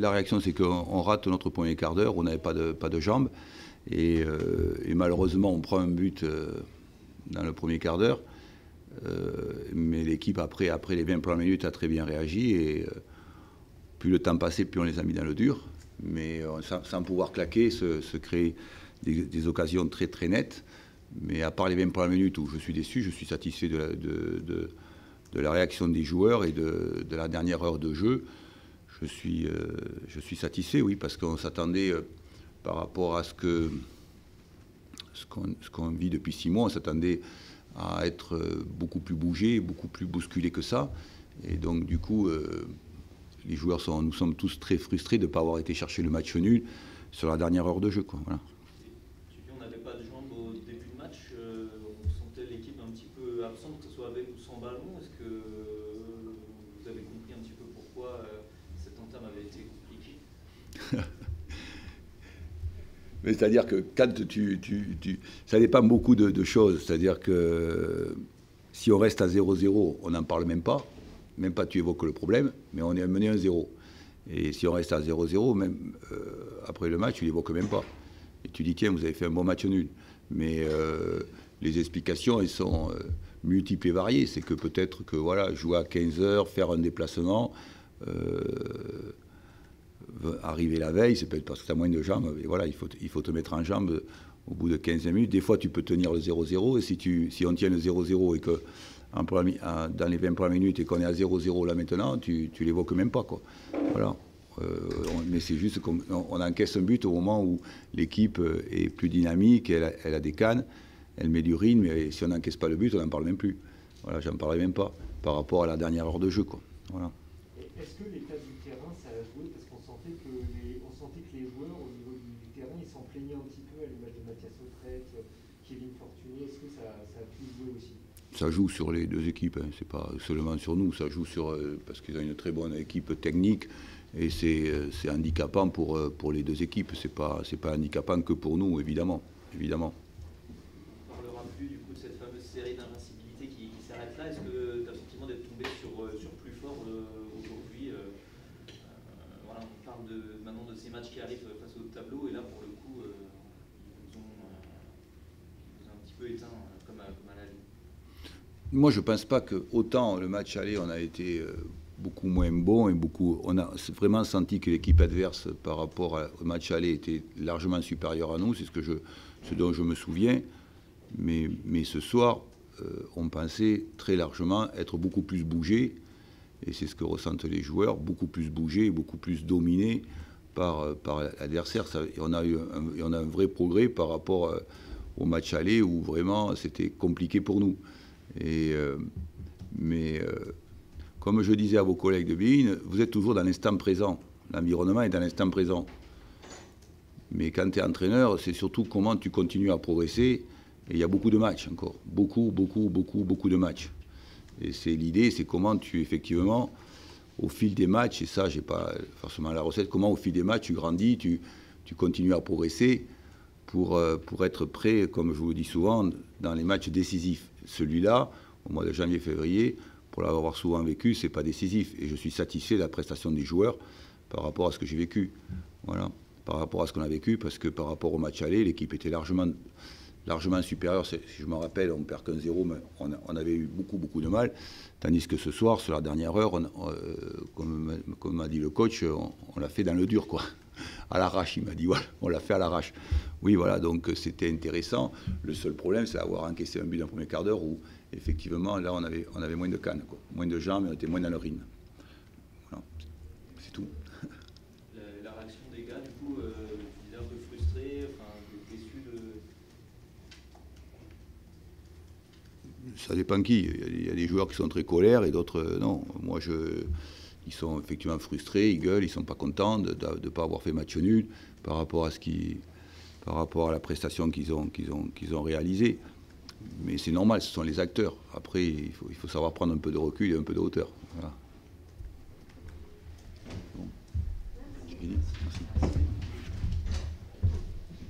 la réaction, c'est qu'on rate notre premier quart d'heure, on n'avait pas de jambes. Et malheureusement, on prend un but dans le premier quart d'heure. Mais l'équipe, après les 20 premières minutes, a très bien réagi. Et plus le temps passait, plus on les a mis dans le dur. Mais sans pouvoir claquer, se créer des occasions très très nettes. Mais à part les 20 premières minutes où je suis déçu, je suis satisfait de la réaction des joueurs et de la dernière heure de jeu. Je suis satisfait, oui, parce qu'on s'attendait, par rapport à ce qu'on vit depuis 6 mois, on s'attendait à être beaucoup plus bougé, beaucoup plus bousculé que ça. Et donc, du coup, les joueurs nous sommes tous très frustrés de ne pas avoir été chercher le match nul sur la dernière heure de jeu, quoi. Voilà. Tu dis on n'avait pas de jambes au début de match, on sentait l'équipe un petit peu absente, que ce soit avec ou sans ballon. Est-ce que vous avez compris un petit peu pourquoi cette entame avait été compliquée? Mais c'est-à-dire que quand ça dépend beaucoup de choses. C'est-à-dire que si on reste à 0-0, on n'en parle même pas tu évoques le problème, mais on est mené à 1-0. Et si on reste à 0-0, même après le match, tu l'évoques même pas. Et tu dis, tiens, vous avez fait un bon match nul. Mais les explications, elles sont multiples et variées. C'est que peut-être que, voilà, jouer à 15 heures, faire un déplacement, arriver la veille, c'est peut-être parce que tu as moins de jambes. Et voilà, il faut te mettre en jambes au bout de 15 minutes. Des fois, tu peux tenir le 0-0. Et si on tient le 0-0 et que dans les 20 premières minutes et qu'on est à 0-0 là maintenant, tu l'évoques même pas, quoi. Voilà. Mais c'est juste qu'on encaisse un but au moment où l'équipe est plus dynamique, elle a des cannes, elle met du rythme, mais si on n'encaisse pas le but, on n'en parle même plus. Voilà, j'en parlerai même pas par rapport à la dernière heure de jeu, quoi. Voilà. Est-ce que l'état du terrain, ça a joué? Parce qu'on sentait que les joueurs, au niveau du terrain, ils s'en plaignaient un petit peu, à l'image de Mathias Autrec, Kevin Fortuné. Est-ce que ça a pu jouer aussi? Ça joue sur les deux équipes, hein. C'est pas seulement sur nous, ça joue parce qu'ils ont une très bonne équipe technique et c'est handicapant pour les deux équipes. C'est pas handicapant que pour nous, évidemment. On ne parlera plus du coup de cette fameuse série d'invincibilité qui s'arrête là. Est-ce que tu as le sentiment d'être tombé sur plus fort aujourd'hui? Voilà, on parle maintenant de ces matchs qui arrivent face au tableau et là pour le coup ils vous ont un petit peu éteint comme à la vie. Moi, je ne pense pas que autant le match aller, on a été beaucoup moins bon et on a vraiment senti que l'équipe adverse, par rapport au match aller, était largement supérieure à nous. C'est ce dont je me souviens. Mais ce soir, on pensait très largement être beaucoup plus bougé, et c'est ce que ressentent les joueurs, beaucoup plus bougé, beaucoup plus dominé par l'adversaire. On a un vrai progrès par rapport au match aller où vraiment c'était compliqué pour nous. Mais comme je disais à vos collègues de Bein, vous êtes toujours dans l'instant présent. L'environnement est dans l'instant présent. Mais quand tu es entraîneur, c'est surtout comment tu continues à progresser. Et il y a beaucoup de matchs encore. Beaucoup de matchs. Et c'est l'idée, c'est comment tu, effectivement, au fil des matchs, et ça, j'ai pas forcément la recette, comment au fil des matchs, tu grandis, tu continues à progresser pour être prêt, comme je vous le dis souvent, dans les matchs décisifs. Celui-là, au mois de janvier-février, pour l'avoir souvent vécu, c'est pas décisif. Et je suis satisfait de la prestation des joueurs par rapport à ce que j'ai vécu. Voilà. Par rapport à ce qu'on a vécu, parce que par rapport au match aller, l'équipe était largement supérieure. Si je me rappelle, on perd qu'un 0, mais on avait eu beaucoup de mal. Tandis que ce soir, sur la dernière heure, comme m'a dit le coach, on l'a fait dans le dur, quoi. À l'arrache, il m'a dit, voilà, on l'a fait à l'arrache. Oui, voilà, donc c'était intéressant. Le seul problème, c'est d'avoir encaissé un but dans le premier quart d'heure où, effectivement, là, on avait moins de cannes, quoi. Moins de jambes, on était moins dans le rythme. Voilà, c'est tout. La réaction des gars, du coup, tu disais un peu frustré, enfin, déçu de... Ça dépend qui. Il y a des joueurs qui sont très colères et d'autres non. Moi, ils sont effectivement frustrés, ils gueulent, ils ne sont pas contents de ne pas avoir fait match nul par rapport à la prestation qu'ils ont réalisée. Mais c'est normal, ce sont les acteurs. Après, il faut savoir prendre un peu de recul et un peu de hauteur. Voilà. Bon. J'ai fini. Merci.